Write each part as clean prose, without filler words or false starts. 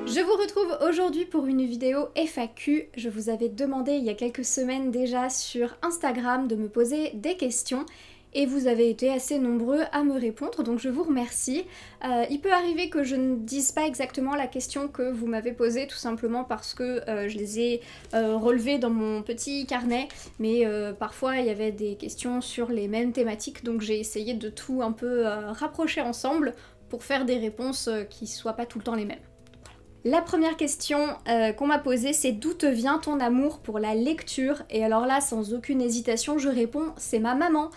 Je vous retrouve aujourd'hui pour une vidéo FAQ. Je vous avais demandé il y a quelques semaines déjà sur Instagram de me poser des questions et vous avez été assez nombreux à me répondre, donc je vous remercie. Il peut arriver que je ne dise pas exactement la question que vous m'avez posée, tout simplement parce que je les ai relevées dans mon petit carnet, mais parfois il y avait des questions sur les mêmes thématiques, donc j'ai essayé de tout un peu rapprocher ensemble pour faire des réponses qui soient pas tout le temps les mêmes. La première question qu'on m'a posée, c'est d'où te vient ton amour pour la lecture? Et alors là, sans aucune hésitation, je réponds, c'est ma maman.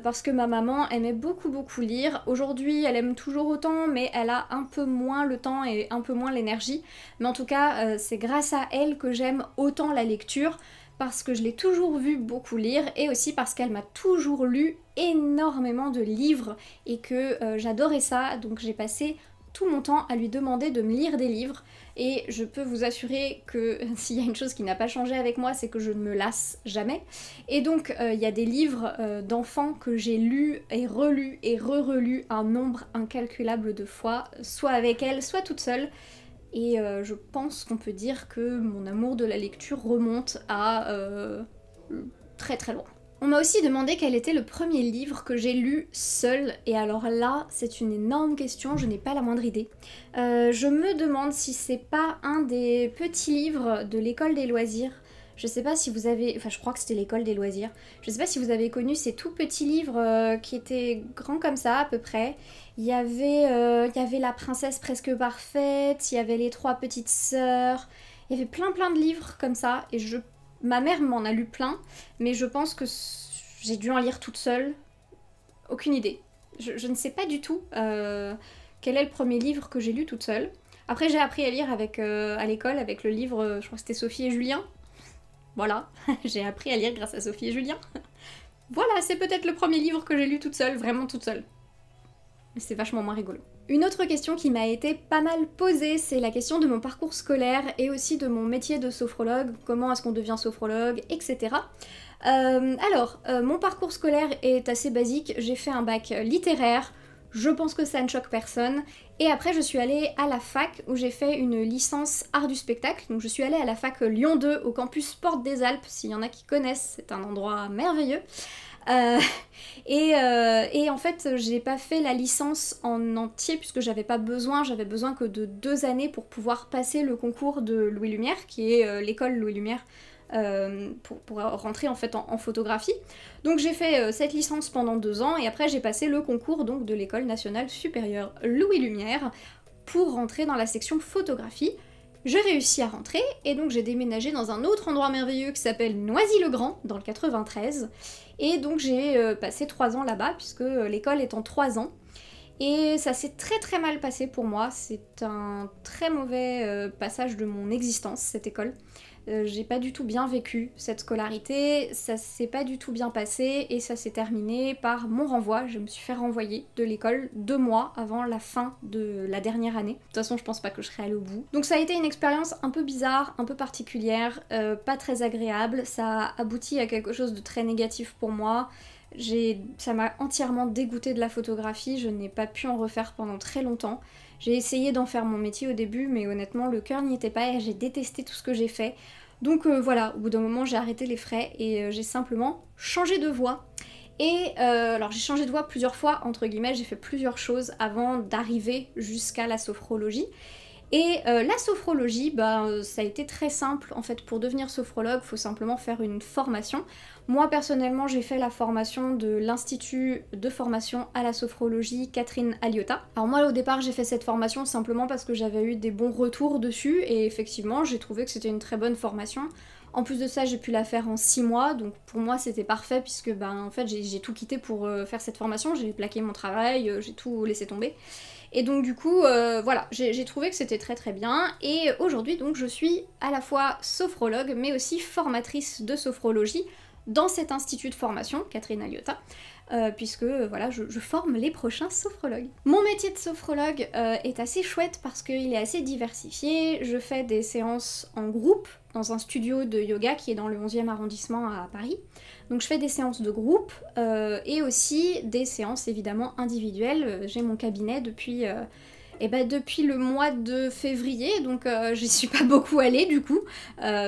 Parce que ma maman aimait beaucoup lire. Aujourd'hui, elle aime toujours autant, mais elle a un peu moins le temps et un peu moins l'énergie. Mais en tout cas, c'est grâce à elle que j'aime autant la lecture, parce que je l'ai toujours vue beaucoup lire, et aussi parce qu'elle m'a toujours lu énormément de livres, et que j'adorais ça, donc j'ai passé tout mon temps à lui demander de me lire des livres, et je peux vous assurer que s'il y a une chose qui n'a pas changé avec moi, c'est que je ne me lasse jamais. Et donc il y a des livres d'enfants que j'ai lus et relus et re-relus un nombre incalculable de fois, soit avec elle, soit toute seule. Et je pense qu'on peut dire que mon amour de la lecture remonte à très très loin. On m'a aussi demandé quel était le premier livre que j'ai lu seule, et alors là, c'est une énorme question, je n'ai pas la moindre idée. Je me demande si c'est pas un des petits livres de l'école des loisirs. Je sais pas si vous avez... Enfin, je crois que c'était l'école des loisirs. Je sais pas si vous avez connu ces tout petits livres qui étaient grands comme ça, à peu près. Il y avait La princesse presque parfaite, il y avait Les trois petites sœurs... Il y avait plein de livres comme ça, et ma mère m'en a lu plein, mais je pense que j'ai dû en lire toute seule. Aucune idée. Je ne sais pas du tout quel est le premier livre que j'ai lu toute seule. Après, j'ai appris à lire à l'école avec le livre, je crois que c'était Sophie et Julien. Voilà, j'ai appris à lire grâce à Sophie et Julien. Voilà, c'est peut-être le premier livre que j'ai lu toute seule, vraiment toute seule. Mais c'est vachement moins rigolo. Une autre question qui m'a été pas mal posée, c'est la question de mon parcours scolaire et aussi de mon métier de sophrologue, comment est-ce qu'on devient sophrologue, etc. Mon parcours scolaire est assez basique, j'ai fait un bac littéraire, je pense que ça ne choque personne, et après je suis allée à la fac où j'ai fait une licence art du spectacle, donc je suis allée à la fac Lyon 2 au campus Porte des Alpes, s'il y en a qui connaissent, c'est un endroit merveilleux. Et en fait, j'ai pas fait la licence en entier puisque j'avais besoin que de 2 années pour pouvoir passer le concours de Louis Lumière, qui est l'école Louis Lumière, pour rentrer en fait en photographie. Donc j'ai fait cette licence pendant 2 ans et après j'ai passé le concours donc de l'école nationale supérieure Louis Lumière pour rentrer dans la section photographie. J'ai réussi à rentrer et donc j'ai déménagé dans un autre endroit merveilleux qui s'appelle Noisy-le-Grand, dans le 93. Et donc j'ai passé 3 ans là-bas, puisque l'école est en 3 ans. Et ça s'est très mal passé pour moi, c'est un très mauvais passage de mon existence, cette école. J'ai pas du tout bien vécu cette scolarité, ça s'est pas du tout bien passé et ça s'est terminé par mon renvoi. Je me suis fait renvoyer de l'école 2 mois avant la fin de la dernière année. De toute façon, je pense pas que je serai allée au bout. Donc ça a été une expérience un peu bizarre, un peu particulière, pas très agréable. Ça a abouti à quelque chose de très négatif pour moi. Ça m'a entièrement dégoûtée de la photographie, je n'ai pas pu en refaire pendant très longtemps. J'ai essayé d'en faire mon métier au début, mais honnêtement le cœur n'y était pas et j'ai détesté tout ce que j'ai fait. Donc voilà, au bout d'un moment j'ai arrêté les frais et j'ai simplement changé de voie. Et alors j'ai changé de voie plusieurs fois, entre guillemets, j'ai fait plusieurs choses avant d'arriver jusqu'à la sophrologie. Et la sophrologie, ça a été très simple en fait. Pour devenir sophrologue, il faut simplement faire une formation. Moi personnellement, j'ai fait la formation de l'Institut de formation à la sophrologie Catherine Aliotta. Alors moi au départ j'ai fait cette formation simplement parce que j'avais eu des bons retours dessus et effectivement j'ai trouvé que c'était une très bonne formation. En plus de ça, j'ai pu la faire en 6 mois, donc pour moi c'était parfait puisque en fait j'ai tout quitté pour faire cette formation, j'ai plaqué mon travail, j'ai tout laissé tomber. Et donc du coup, voilà, j'ai trouvé que c'était très bien, et aujourd'hui donc je suis à la fois sophrologue mais aussi formatrice de sophrologie dans cet institut de formation, Catherine Aliotta, puisque voilà, je forme les prochains sophrologues. Mon métier de sophrologue est assez chouette parce qu'il est assez diversifié. Je fais des séances en groupe dans un studio de yoga qui est dans le 11e arrondissement à Paris. Donc je fais des séances de groupe et aussi des séances évidemment individuelles. J'ai mon cabinet depuis Et bah depuis le mois de février, donc j'y suis pas beaucoup allée du coup,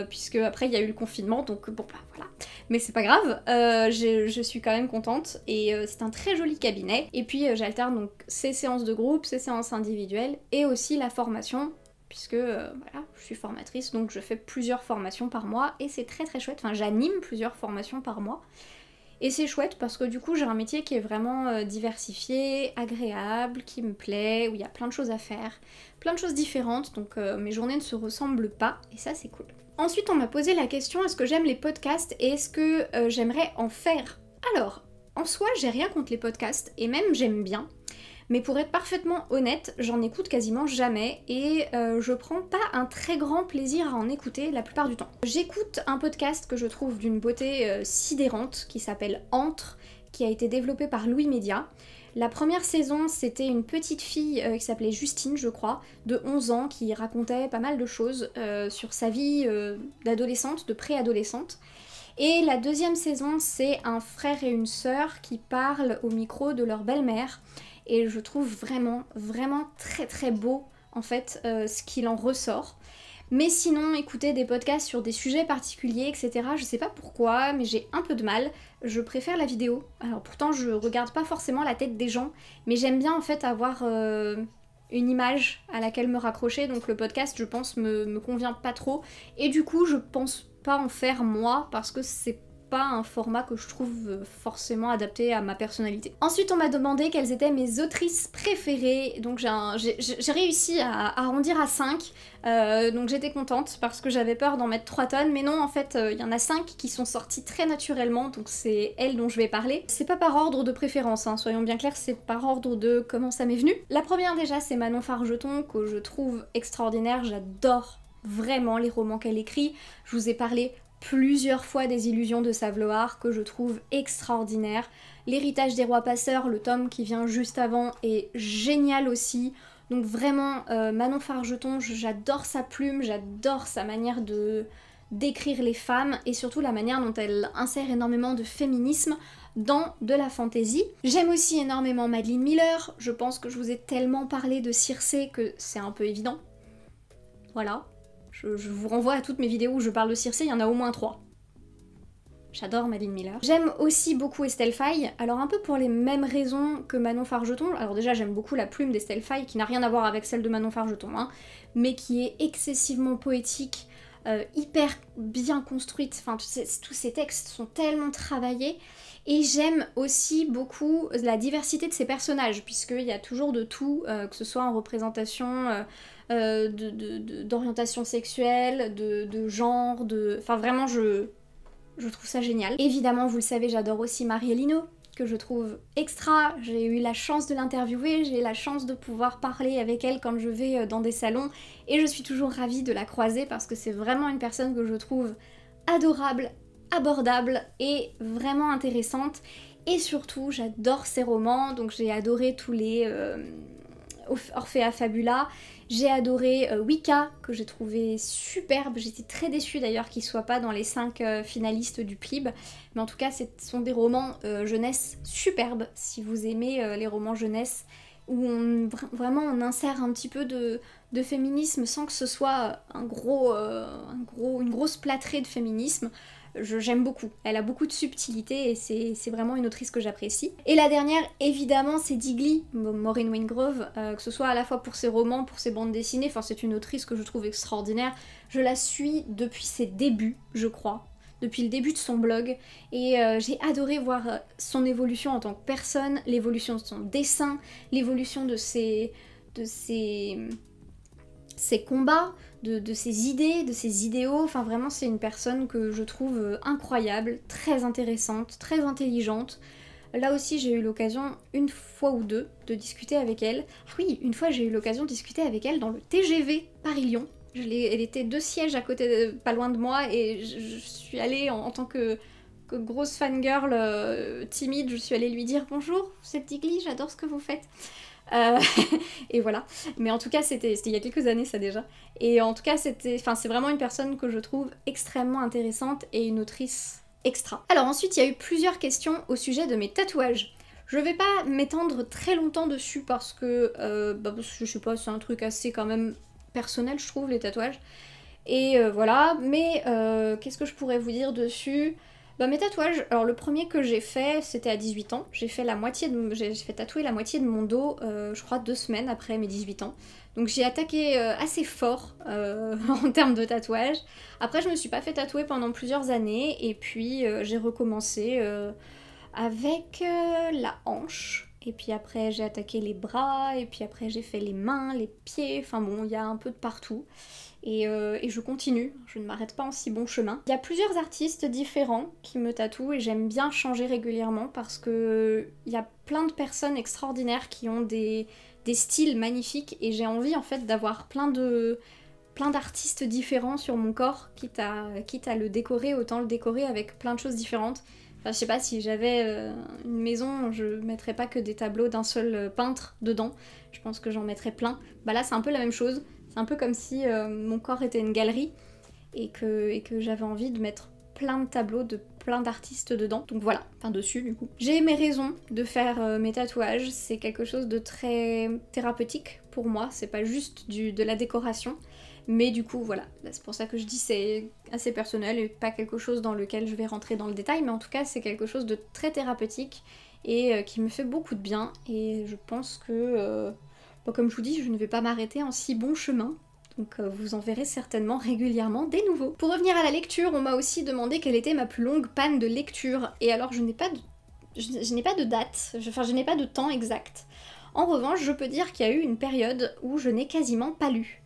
puisque après il y a eu le confinement, donc bon bah voilà. Mais c'est pas grave, je suis quand même contente, et c'est un très joli cabinet. Et puis j'alterne donc ces séances de groupe, ces séances individuelles, et aussi la formation, puisque voilà, je suis formatrice, donc je fais plusieurs formations par mois, et c'est très très chouette, enfin j'anime plusieurs formations par mois. Et c'est chouette parce que du coup j'ai un métier qui est vraiment diversifié, agréable, qui me plaît, où il y a plein de choses à faire, plein de choses différentes, donc mes journées ne se ressemblent pas, et ça c'est cool. Ensuite on m'a posé la question, est-ce que j'aime les podcasts et est-ce que j'aimerais en faire? Alors, en soi j'ai rien contre les podcasts, et même j'aime bien, mais pour être parfaitement honnête, j'en écoute quasiment jamais et je prends pas un très grand plaisir à en écouter la plupart du temps. J'écoute un podcast que je trouve d'une beauté sidérante qui s'appelle Entre, qui a été développé par Louis Média. La première saison, c'était une petite fille qui s'appelait Justine, je crois, de 11 ans, qui racontait pas mal de choses sur sa vie d'adolescente, de préadolescente. Et la deuxième saison, c'est un frère et une sœur qui parlent au micro de leur belle-mère. Et je trouve vraiment, vraiment très très beau en fait ce qu'il en ressort. Mais sinon, écouter des podcasts sur des sujets particuliers, etc., je sais pas pourquoi, mais j'ai un peu de mal. Je préfère la vidéo. Alors pourtant, je regarde pas forcément la tête des gens, mais j'aime bien en fait avoir une image à laquelle me raccrocher, donc le podcast, je pense, me convient pas trop. Et du coup, je pense pas en faire moi, parce que c'est pas un format que je trouve forcément adapté à ma personnalité. Ensuite on m'a demandé quelles étaient mes autrices préférées, donc j'ai réussi à arrondir à 5, donc j'étais contente parce que j'avais peur d'en mettre 3 tonnes, mais non en fait il y en a 5 qui sont sorties très naturellement, donc c'est elles dont je vais parler. C'est pas par ordre de préférence, hein, soyons bien clairs, c'est par ordre de comment ça m'est venu. La première déjà c'est Manon Fargeton, que je trouve extraordinaire, j'adore vraiment les romans qu'elle écrit, je vous ai parlé plusieurs fois des Illusions de Saveloar que je trouve extraordinaire. L'Héritage des rois passeurs, le tome qui vient juste avant, est génial aussi. Donc vraiment, Manon Fargeton, j'adore sa plume, j'adore sa manière de d'écrire les femmes et surtout la manière dont elle insère énormément de féminisme dans de la fantaisie. J'aime aussi énormément Madeline Miller, je pense que je vous ai tellement parlé de Circé que c'est un peu évident. Voilà. Je vous renvoie à toutes mes vidéos où je parle de Circé, il y en a au moins 3. J'adore Madeline Miller. J'aime aussi beaucoup Estelle Faye, alors un peu pour les mêmes raisons que Manon Fargeton. Alors déjà j'aime beaucoup la plume d'Estelle Faye, qui n'a rien à voir avec celle de Manon Fargeton, hein, mais qui est excessivement poétique, hyper bien construite, enfin tous ces textes sont tellement travaillés. Et j'aime aussi beaucoup la diversité de ses personnages, puisqu'il y a toujours de tout, que ce soit en représentation d'orientation sexuelle, de genre, enfin vraiment je trouve ça génial. Évidemment, vous le savez, j'adore aussi Marielle Hinault, que je trouve extra. J'ai eu la chance de l'interviewer, j'ai la chance de pouvoir parler avec elle quand je vais dans des salons, et je suis toujours ravie de la croiser parce que c'est vraiment une personne que je trouve adorable, abordable et vraiment intéressante. Et surtout, j'adore ses romans, donc j'ai adoré tous les Orphea Fabula, j'ai adoré Wicca, que j'ai trouvé superbe, j'étais très déçue d'ailleurs qu'il soit pas dans les 5 finalistes du PLIB, mais en tout cas ce sont des romans jeunesse superbes, si vous aimez les romans jeunesse, où vraiment on insère un petit peu de féminisme sans que ce soit une grosse plâtrée de féminisme. J'aime beaucoup, elle a beaucoup de subtilité et c'est vraiment une autrice que j'apprécie. Et la dernière, évidemment, c'est Digli, Maureen Wingrove, que ce soit à la fois pour ses romans, pour ses bandes dessinées, enfin c'est une autrice que je trouve extraordinaire. Je la suis depuis ses débuts, je crois, depuis le début de son blog, et j'ai adoré voir son évolution en tant que personne, l'évolution de son dessin, l'évolution de ses combats, de ses idées, de ses idéaux. Enfin vraiment c'est une personne que je trouve incroyable, très intéressante, très intelligente. Là aussi j'ai eu l'occasion une fois ou deux de discuter avec elle. Ah oui, une fois j'ai eu l'occasion de discuter avec elle dans le TGV Paris-Lyon. Elle était 2 sièges à côté, pas loin de moi, et je suis allée en tant que grosse fangirl timide, je suis allée lui dire bonjour, c'est Digli, j'adore ce que vous faites. Et voilà, mais en tout cas c'était il y a quelques années ça déjà, et en tout cas c'est vraiment une personne que je trouve extrêmement intéressante et une autrice extra. Alors ensuite il y a eu plusieurs questions au sujet de mes tatouages. Je vais pas m'étendre très longtemps dessus parce que, je sais pas, c'est un truc assez quand même personnel je trouve les tatouages. Et voilà, mais qu'est-ce que je pourrais vous dire dessus? Bah mes tatouages, alors le premier que j'ai fait c'était à 18 ans, j'ai fait j'ai fait tatouer la moitié de mon dos, je crois 2 semaines après mes 18 ans. Donc j'ai attaqué assez fort en termes de tatouage. Après je me suis pas fait tatouer pendant plusieurs années et puis j'ai recommencé avec la hanche. Et puis après j'ai attaqué les bras, et puis après j'ai fait les mains, les pieds, enfin bon, il y a un peu de partout. Et je continue, je ne m'arrête pas en si bon chemin. Il y a plusieurs artistes différents qui me tatouent et j'aime bien changer régulièrement parce que il y a plein de personnes extraordinaires qui ont des styles magnifiques et j'ai envie en fait d'avoir plein d'artistes différents sur mon corps, quitte à le décorer, autant le décorer avec plein de choses différentes. Enfin, je sais pas, si j'avais une maison, je mettrais pas que des tableaux d'un seul peintre dedans. Je pense que j'en mettrais plein. Bah là, c'est un peu la même chose. C'est un peu comme si mon corps était une galerie et que j'avais envie de mettre plein de tableaux de plein d'artistes dedans. Donc voilà, enfin dessus du coup. J'ai mes raisons de faire mes tatouages. C'est quelque chose de très thérapeutique pour moi. C'est pas juste de la décoration. Mais du coup, voilà, c'est pour ça que je dis c'est assez personnel et pas quelque chose dans lequel je vais rentrer dans le détail, mais en tout cas c'est quelque chose de très thérapeutique et qui me fait beaucoup de bien, et je pense que, comme je vous dis, je ne vais pas m'arrêter en si bon chemin, donc vous en verrez certainement régulièrement des nouveaux. Pour revenir à la lecture, on m'a aussi demandé quelle était ma plus longue panne de lecture, et alors je n'ai pas de date, enfin je n'ai pas de temps exact. En revanche, je peux dire qu'il y a eu une période où je n'ai quasiment pas lu.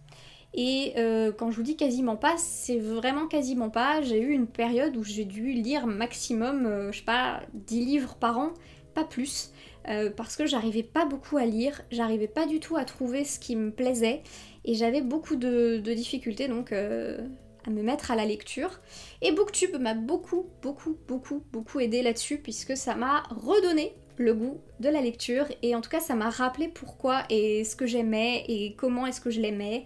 Et quand je vous dis quasiment pas, c'est vraiment quasiment pas. J'ai eu une période où j'ai dû lire maximum, je sais pas, 10 livres par an, pas plus, parce que j'arrivais pas beaucoup à lire, j'arrivais pas du tout à trouver ce qui me plaisait, et j'avais beaucoup de difficultés donc à me mettre à la lecture. Et Booktube m'a beaucoup aidé là-dessus, puisque ça m'a redonné le goût de la lecture, et en tout cas ça m'a rappelé pourquoi et ce que j'aimais et comment est-ce que je l'aimais.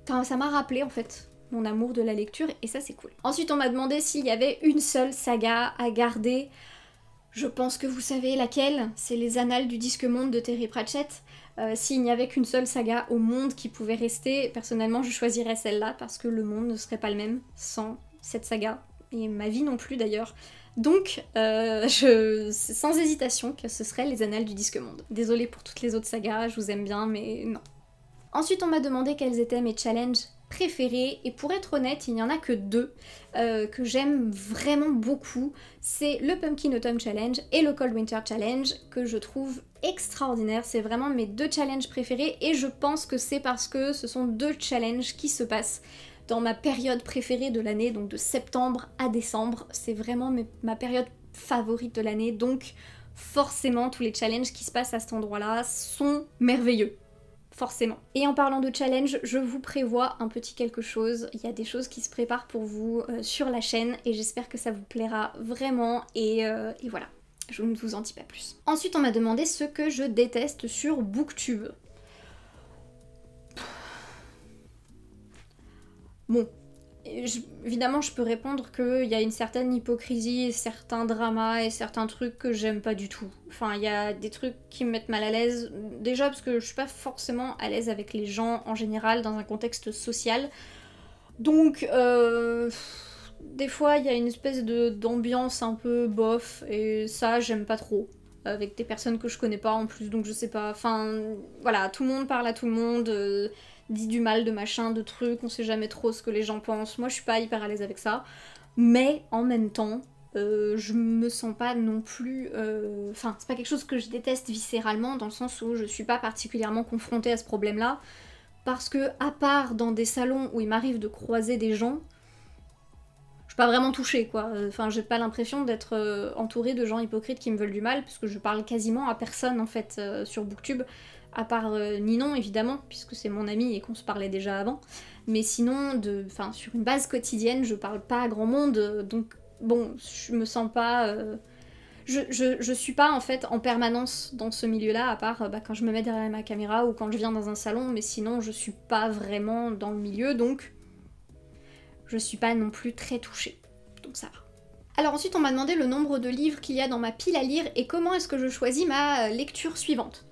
Enfin, ça m'a rappelé en fait mon amour de la lecture et ça c'est cool. Ensuite on m'a demandé s'il y avait une seule saga à garder. Je pense que vous savez laquelle, c'est les Annales du Disque Monde de Terry Pratchett. S'il n'y avait qu'une seule saga au monde qui pouvait rester, personnellement je choisirais celle-là parce que le monde ne serait pas le même sans cette saga, et ma vie non plus d'ailleurs. Donc, c'est sans hésitation que ce serait les Annales du Disque Monde. Désolée pour toutes les autres sagas, je vous aime bien, mais non. Ensuite, on m'a demandé quels étaient mes challenges préférés, et pour être honnête, il n'y en a que deux que j'aime vraiment beaucoup. C'est le Pumpkin Autumn Challenge et le Cold Winter Challenge, que je trouve extraordinaire. C'est vraiment mes deux challenges préférés, et je pense que c'est parce que ce sont deux challenges qui se passent dans ma période préférée de l'année, donc de septembre à décembre. C'est vraiment ma période favorite de l'année, donc forcément tous les challenges qui se passent à cet endroit-là sont merveilleux. Forcément. Et en parlant de challenge, je vous prévois un petit quelque chose. Il y a des choses qui se préparent pour vous sur la chaîne, et j'espère que ça vous plaira vraiment, et voilà. Je ne vous en dis pas plus. Ensuite, on m'a demandé ce que je déteste sur Booktube. Bon, évidemment je peux répondre qu'il y a une certaine hypocrisie, certains dramas et certains trucs que j'aime pas du tout. Enfin, il y a des trucs qui me mettent mal à l'aise, déjà parce que je suis pas forcément à l'aise avec les gens en général dans un contexte social. Donc, des fois il y a une espèce d'ambiance un peu bof, et ça j'aime pas trop. Avec des personnes que je connais pas en plus, donc je sais pas, enfin voilà, tout le monde parle à tout le monde, dit du mal de machin, de trucs, on sait jamais trop ce que les gens pensent. Moi je suis pas hyper à l'aise avec ça, mais en même temps, je me sens pas non plus... Enfin, c'est pas quelque chose que je déteste viscéralement, dans le sens où je suis pas particulièrement confrontée à ce problème-là, parce que, à part dans des salons où il m'arrive de croiser des gens, je suis pas vraiment touchée, quoi. Enfin, j'ai pas l'impression d'être entourée de gens hypocrites qui me veulent du mal, parce que je parle quasiment à personne, en fait, sur Booktube, à part Ninon, évidemment, puisque c'est mon ami et qu'on se parlait déjà avant. Mais sinon, sur une base quotidienne, je parle pas à grand monde, donc bon, je me sens pas... Je suis pas en fait en permanence dans ce milieu-là, à part quand je me mets derrière ma caméra ou quand je viens dans un salon, mais sinon je suis pas vraiment dans le milieu, donc je suis pas non plus très touchée. Donc ça va. Alors ensuite on m'a demandé le nombre de livres qu'il y a dans ma pile à lire et comment est-ce que je choisis ma lecture suivante.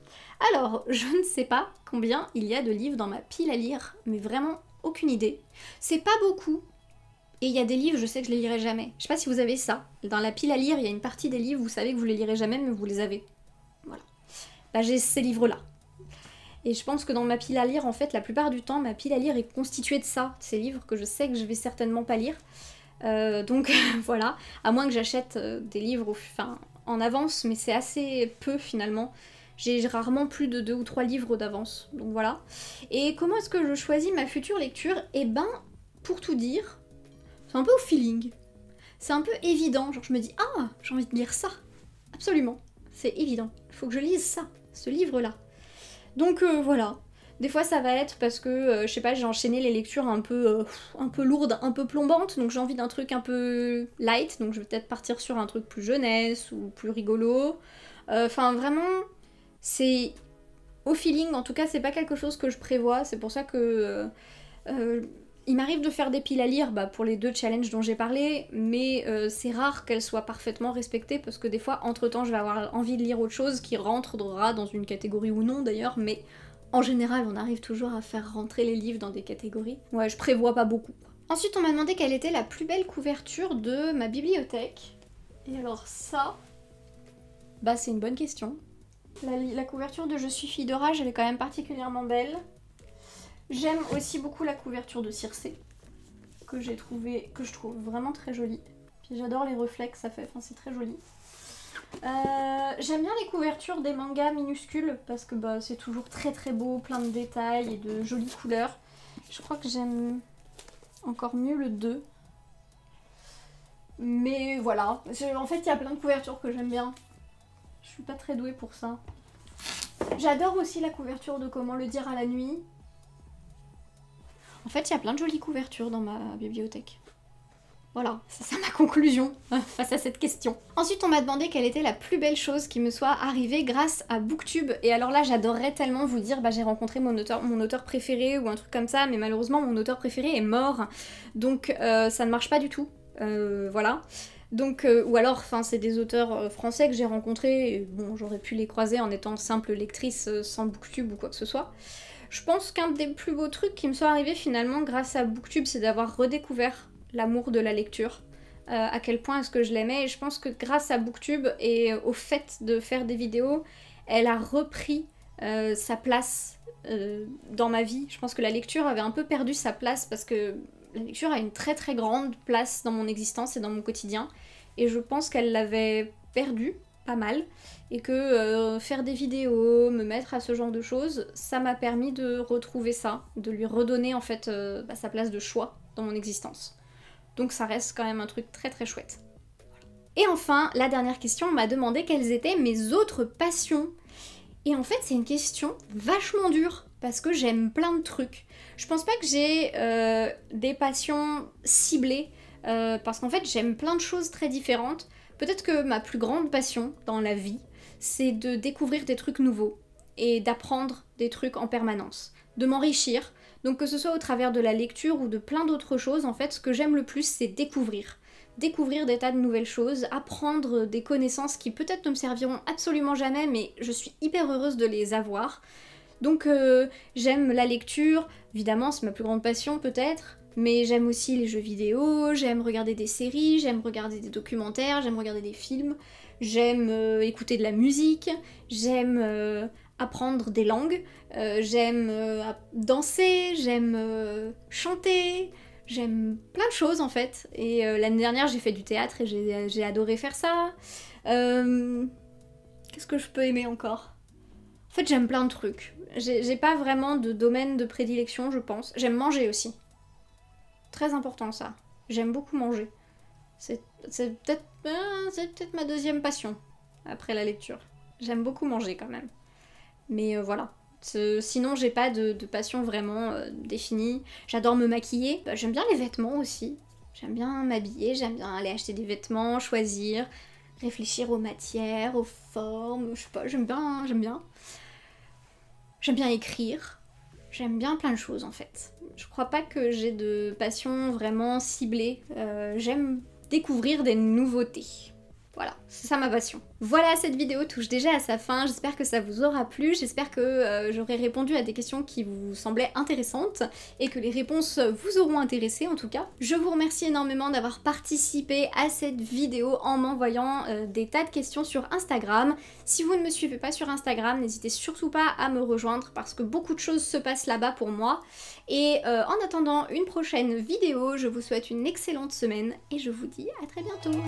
Alors je ne sais pas combien il y a de livres dans ma pile à lire, mais vraiment aucune idée. C'est pas beaucoup, et il y a des livres je sais que je les lirai jamais. Je sais pas si vous avez ça. Dans la pile à lire il y a une partie des livres, vous savez que vous les lirez jamais mais vous les avez. Voilà. Bah j'ai ces livres-là. Et je pense que dans ma pile à lire, en fait, la plupart du temps, ma pile à lire est constituée de ça, de ces livres que je sais que je vais certainement pas lire. Donc voilà, à moins que j'achète des livres en avance, mais c'est assez peu finalement. J'ai rarement plus de 2 ou 3 livres d'avance, donc voilà. Et comment est-ce que je choisis ma future lecture? Eh ben, pour tout dire, c'est un peu au feeling. C'est un peu évident, genre je me dis « Ah, j'ai envie de lire ça !» Absolument, c'est évident. Il faut que je lise ça, ce livre-là. Donc voilà. Des fois ça va être parce que, je sais pas, j'ai enchaîné les lectures un peu lourdes, un peu plombantes, donc j'ai envie d'un truc un peu light, donc je vais peut-être partir sur un truc plus jeunesse ou plus rigolo. Enfin vraiment, c'est au feeling, en tout cas c'est pas quelque chose que je prévois, c'est pour ça que il m'arrive de faire des piles à lire pour les 2 challenges dont j'ai parlé, mais c'est rare qu'elles soient parfaitement respectées parce que des fois, entre-temps, je vais avoir envie de lire autre chose qui rentrera dans une catégorie ou non d'ailleurs, mais en général, on arrive toujours à faire rentrer les livres dans des catégories. Ouais, je prévois pas beaucoup. Ensuite, on m'a demandé quelle était la plus belle couverture de ma bibliothèque. Et alors ça, c'est une bonne question. La couverture de Je suis fille d'orage, elle est quand même particulièrement belle. J'aime aussi beaucoup la couverture de Circé, que je trouve vraiment très jolie. Puis j'adore les reflets que ça fait, enfin c'est très joli. J'aime bien les couvertures des mangas minuscules, parce que c'est toujours très très beau, plein de détails et de jolies couleurs. Je crois que j'aime encore mieux le 2. Mais voilà, en fait il y a plein de couvertures que j'aime bien. Je suis pas très douée pour ça. J'adore aussi la couverture de Comment le dire à la nuit. En fait, il y a plein de jolies couvertures dans ma bibliothèque. Voilà, c'est ça ma conclusion face à cette question. Ensuite, on m'a demandé quelle était la plus belle chose qui me soit arrivée grâce à Booktube. Et alors là, j'adorerais tellement vous dire, j'ai rencontré mon auteur préféré ou un truc comme ça, mais malheureusement, mon auteur préféré est mort. Donc, ça ne marche pas du tout. Voilà. Donc, ou alors, c'est des auteurs français que j'ai rencontrés. Et bon, j'aurais pu les croiser en étant simple lectrice sans Booktube ou quoi que ce soit. Je pense qu'un des plus beaux trucs qui me sont arrivés finalement grâce à Booktube, c'est d'avoir redécouvert l'amour de la lecture. À quel point est-ce que je l'aimais. Et je pense que grâce à Booktube et au fait de faire des vidéos, elle a repris sa place dans ma vie. Je pense que la lecture avait un peu perdu sa place parce que la lecture a une très très grande place dans mon existence et dans mon quotidien. Et je pense qu'elle l'avait perdue pas mal. Et que faire des vidéos, me mettre à ce genre de choses, ça m'a permis de retrouver ça, de lui redonner en fait sa place de choix dans mon existence. Donc ça reste quand même un truc très très chouette. Et enfin, la dernière question, on m'a demandé quelles étaient mes autres passions. Et en fait, c'est une question vachement dure, parce que j'aime plein de trucs. Je pense pas que j'ai des passions ciblées, parce qu'en fait, j'aime plein de choses très différentes. Peut-être que ma plus grande passion dans la vie, c'est de découvrir des trucs nouveaux et d'apprendre des trucs en permanence, de m'enrichir. Donc que ce soit au travers de la lecture ou de plein d'autres choses, en fait, ce que j'aime le plus, c'est découvrir. Découvrir des tas de nouvelles choses, apprendre des connaissances qui peut-être ne me serviront absolument jamais, mais je suis hyper heureuse de les avoir. Donc j'aime la lecture, évidemment c'est ma plus grande passion peut-être, mais j'aime aussi les jeux vidéo, j'aime regarder des séries, j'aime regarder des documentaires, j'aime regarder des films, j'aime écouter de la musique, j'aime apprendre des langues, j'aime danser, j'aime chanter, j'aime plein de choses en fait. Et l'année dernière j'ai fait du théâtre et j'ai adoré faire ça. Qu'est-ce que je peux aimer encore ? En fait j'aime plein de trucs. J'ai pas vraiment de domaine de prédilection je pense. J'aime manger aussi. Très important ça. J'aime beaucoup manger. C'est peut-être ma deuxième passion après la lecture. J'aime beaucoup manger quand même. Mais voilà. Sinon j'ai pas de passion vraiment définie. J'adore me maquiller. J'aime bien les vêtements aussi. J'aime bien m'habiller, j'aime bien aller acheter des vêtements, choisir, réfléchir aux matières, aux formes, je sais pas, j'aime bien. J'aime bien écrire. J'aime bien plein de choses en fait. Je crois pas que j'ai de passion vraiment ciblée. J'aime découvrir des nouveautés. Voilà, c'est ça ma passion. Voilà, cette vidéo touche déjà à sa fin, j'espère que ça vous aura plu, j'espère que j'aurai répondu à des questions qui vous semblaient intéressantes et que les réponses vous auront intéressé en tout cas. Je vous remercie énormément d'avoir participé à cette vidéo en m'envoyant des tas de questions sur Instagram. Si vous ne me suivez pas sur Instagram, n'hésitez surtout pas à me rejoindre parce que beaucoup de choses se passent là-bas pour moi. Et en attendant une prochaine vidéo, je vous souhaite une excellente semaine et je vous dis à très bientôt.